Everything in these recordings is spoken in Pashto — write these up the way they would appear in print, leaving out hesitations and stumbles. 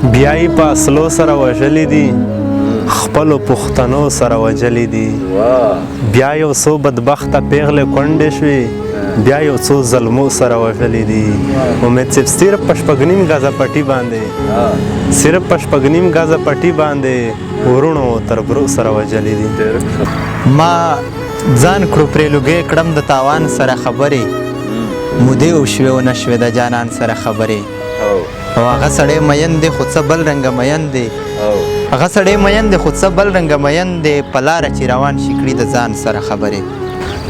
بیایي په اصلو سره وژلي دي خپلو پښتنو سره وجلي دي بیا یو څو بدبخته پیغلې کونډې شوې بیا یو څو ظلمو سره وژلي دي امید صاحب صرف په شپږ نیم ګزه پټي باندې ورونو تربرو سره وجلي دي ما ځان کړو پرې لوګې کړم د تاوان سره خبرې مودې وشوې ونه شوې د جانان سره خبرې او هغه سړی مین دی خو څه بل رنګه مین دی هغه سړی مین دی خو څه بل رنګه مین دی په لاره چې روان شي کړي د ځان سره خبرې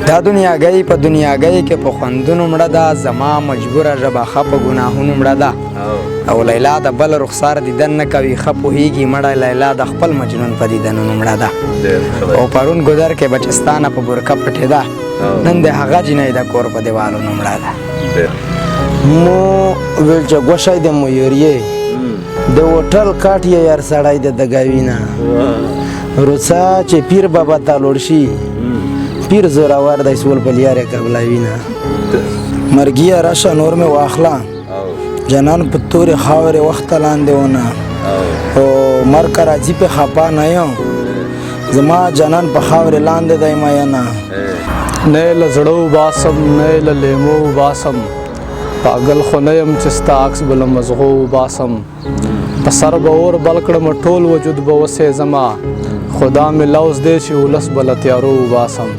دا دنیاګۍ په دنیاګۍ کې په خوندونو مړه ده زما مجبوره ژبه ښه په ګناهونو مړه ده او لیلا د بل رخسار دیدن نه کوي ښه پوهېږي مړه لیلا د خپل مجنون په دیدنونو مړه ده او پرون ګودر کې بچستانه په برکه پټېده نن د هغه جینۍ د کور په دیوالونو مړه ده مو ویل چې ګوښی د مویریې د هوټل کاټ یې یار سړی د دګاوینه روڅه چې پیر بابا ته لوړ شي پیر زورور دی سول په لیارې قبلوینه مرګیه راشه نور مې واخله جنان په تورې خاورې وخته لاندې ونه او مرګ راځي په خپه نه یم زما جنان په خاورې لاندې دی مینه نه یې له زړه وباسم نه یې له لیمو وباسم پاگل خو نه یم چې ستا عکس به له مزغو وباسم په سر به اور بل کړم ټول وجود به وسېزمه خدا مې لوز دی چې ولس به له تیارو وباسم